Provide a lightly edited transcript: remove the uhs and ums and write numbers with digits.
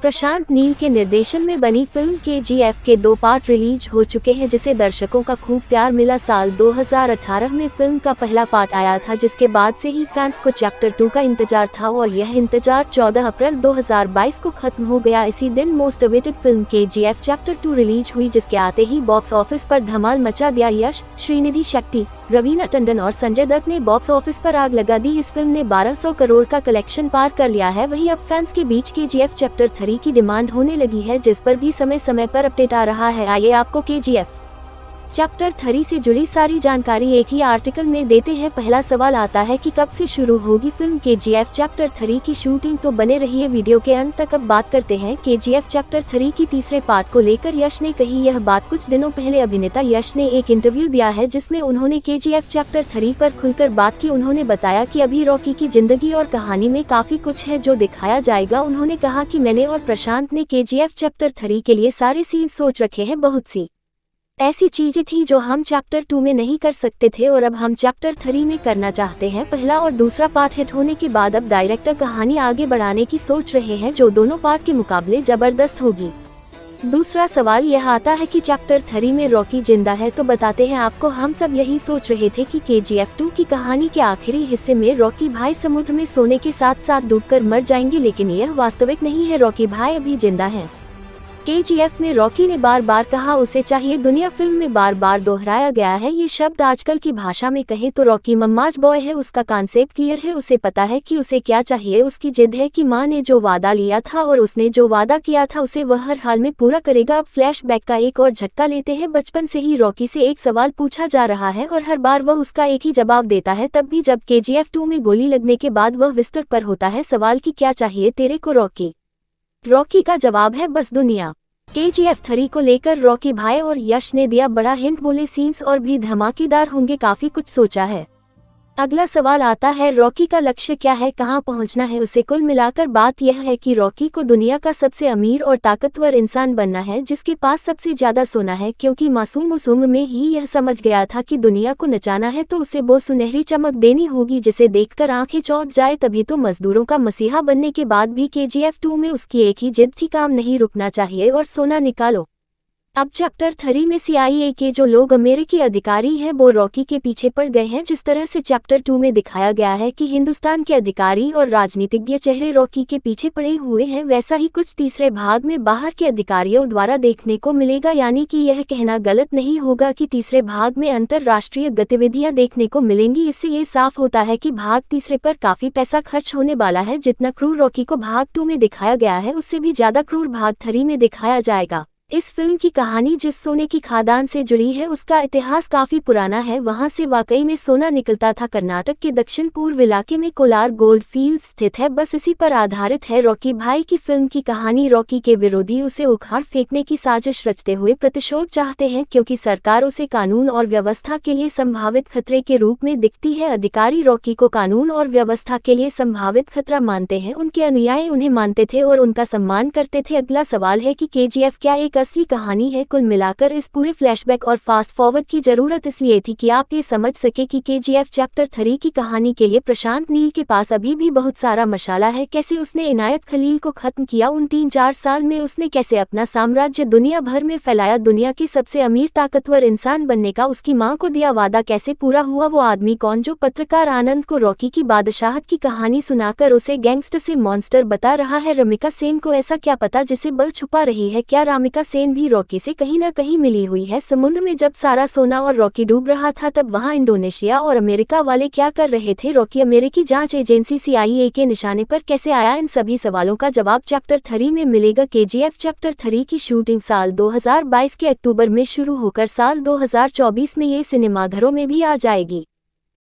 प्रशांत नील के निर्देशन में बनी फिल्म KGF के 2 पार्ट रिलीज हो चुके हैं, जिसे दर्शकों का खूब प्यार मिला। साल 2018 में फिल्म का पहला पार्ट आया था, जिसके बाद से ही फैंस को चैप्टर 2 का इंतजार था और यह इंतजार 14 अप्रैल 2022 को खत्म हो गया। इसी दिन most awaited film KGF chapter 2 release हुई, जिसके आते ही बॉक्स ऑफिस पर धमाल मचा दिया। यश, श्रीनिधि शेट्टी, रवीना टंडन और संजय दत्त ने बॉक्स ऑफिस पर आग लगा दी। इस फिल्म ने 1200 करोड़ का कलेक्शन पार कर लिया है। वहीं अब फैंस के बीच KGF चैप्टर 3 की डिमांड होने लगी है, जिस पर भी समय समय पर अपडेट आ रहा है। आइए आपको KGF चैप्टर 3 से जुड़ी सारी जानकारी एक ही आर्टिकल में देते हैं। पहला सवाल आता है कि कब से शुरू होगी फिल्म KGF चैप्टर 3 की शूटिंग, तो बने रहिए वीडियो के अंत तक। अब बात करते हैं KGF चैप्टर 3 की तीसरे पार्ट को लेकर। यश ने कही यह बात कुछ दिनों पहले। अभिनेता यश ने एक इंटरव्यू दिया है, जिसमें उन्होंने KGF चैप्टर 3 पर खुलकर बात की। उन्होंने बताया कि अभी रॉकी की जिंदगी और कहानी में काफी कुछ है जो दिखाया जाएगा। उन्होंने कहा कि मैंने और प्रशांत ने KGF चैप्टर 3 के लिए सारे सीन सोच रखे हैं। बहुत सी ऐसी चीजें थी जो हम चैप्टर 2 में नहीं कर सकते थे और अब हम चैप्टर 3 में करना चाहते हैं। पहला और दूसरा पार्ट हिट होने के बाद अब डायरेक्टर कहानी आगे बढ़ाने की सोच रहे हैं, जो दोनों पार्ट के मुकाबले जबरदस्त होगी। दूसरा सवाल यह आता है कि चैप्टर 3 में रॉकी जिंदा है, तो बताते हैं आपको। हम सब यही सोच रहे थे कि KGF 2 की कहानी के आखिरी हिस्से में रॉकी भाई समुद्र में सोने के साथ साथ डूबकर मर जाएंगे, लेकिन यह वास्तविक नहीं है। रॉकी भाई अभी जिंदा है। KGF में रॉकी ने बार बार कहा उसे चाहिए दुनिया फिल्म में बार बार दोहराया गया है ये शब्द। आजकल की भाषा में कहें तो रॉकी मम्माज बॉय है। उसका कॉन्सेप्ट क्लियर है, उसे पता है कि उसे क्या चाहिए। उसकी जिद है कि माँ ने जो वादा लिया था और उसने जो वादा किया था उसे वह हर हाल में पूरा करेगा। अब फ्लैशबैक का एक और झटका लेते हैं। बचपन से ही रॉकी से एक सवाल पूछा जा रहा है और हर बार वह उसका एक ही जवाब देता है, तब भी जब KGF 2 में गोली लगने के बाद वह बिस्तर पर होता है। सवाल की क्या चाहिए तेरे को रॉकी का जवाब है बस दुनिया। KGF 3 को लेकर रॉकी भाई और यश ने दिया बड़ा हिंट, बोले सीन्स और भी धमाकेदार होंगे, काफी कुछ सोचा है। अगला सवाल आता है रॉकी का लक्ष्य क्या है, कहां पहुंचना है उसे। कुल मिलाकर बात यह है कि रॉकी को दुनिया का सबसे अमीर और ताकतवर इंसान बनना है, जिसके पास सबसे ज्यादा सोना है, क्योंकि मासूम उस उम्र में ही यह समझ गया था कि दुनिया को नचाना है तो उसे वो सुनहरी चमक देनी होगी जिसे देखकर आंखें चौंक जाए। तभी तो मजदूरों का मसीहा बनने के बाद भी KGF 2 में उसकी एक ही जिद थी, काम नहीं रुकना चाहिए और सोना निकालो। अब चैप्टर 3 में CIA के जो लोग अमेरिकी अधिकारी हैं वो रॉकी के पीछे पड़ गए हैं। जिस तरह से चैप्टर 2 में दिखाया गया है कि हिंदुस्तान के अधिकारी और राजनीतिज्ञ चेहरे रॉकी के पीछे पड़े हुए हैं, वैसा ही कुछ तीसरे भाग में बाहर के अधिकारियों द्वारा देखने को मिलेगा। यानी कि यह कहना गलत नहीं होगा कि तीसरे भाग में अंतर्राष्ट्रीय गतिविधियां देखने को मिलेंगी। इससे ये साफ होता है कि भाग तीसरे पर काफी पैसा खर्च होने वाला है। जितना क्रूर रॉकी को भाग 2 में दिखाया गया है, उससे भी ज्यादा क्रूर भाग 3 में दिखाया जाएगा। इस फिल्म की कहानी जिस सोने की खादान से जुड़ी है उसका इतिहास काफी पुराना है। वहां से वाकई में सोना निकलता था। कर्नाटक के दक्षिण पूर्व इलाके में कोलार गोल्ड फील्ड स्थित है, बस इसी पर आधारित है रॉकी भाई की फिल्म की कहानी। रॉकी के विरोधी उसे उखाड़ फेंकने की साजिश रचते हुए प्रतिशोध चाहते हैं, क्योंकि सरकार उसे कानून और व्यवस्था के लिए संभावित खतरे के रूप में दिखती है। अधिकारी रॉकी को कानून और व्यवस्था के लिए संभावित खतरा मानते हैं। उनके अनुयायी उन्हें मानते थे और उनका सम्मान करते थे। अगला सवाल है कि KGF क्या एक असली कहानी है। कुल मिलाकर इस पूरे फ्लैशबैक और फास्ट फॉरवर्ड की जरूरत इसलिए थी कि आप ये समझ सके कि KGF चैप्टर 3 की कहानी के लिए प्रशांत नील के पास अभी भी बहुत सारा मशाला है। कैसे उसने इनायत खलील को खत्म किया, उन 3-4 साल में उसने कैसे अपना साम्राज्य दुनिया भर में फैलाया, दुनिया के सबसे अमीर ताकतवर इंसान बनने का उसकी मां को दिया वादा कैसे पूरा हुआ, वो आदमी कौन जो पत्रकार आनंद को रॉकी की बादशाहत की कहानी सुनाकर उसे गैंगस्टर से मॉन्स्टर बता रहा है। रमिका सेन को ऐसा क्या पता जिसे बल छुपा रही है। क्या रामिका सेन भी रॉकी से कहीं न कहीं मिली हुई है। समुद्र में जब सारा सोना और रॉकी डूब रहा था, तब वहां इंडोनेशिया और अमेरिका वाले क्या कर रहे थे। रॉकी अमेरिकी जांच एजेंसी CIA के निशाने पर कैसे आया। इन सभी सवालों का जवाब चैप्टर 3 में मिलेगा। KGF चैप्टर 3 की शूटिंग साल 2022 के अक्टूबर में शुरू होकर साल 2024 में ये सिनेमाघरों में भी आ जाएगी।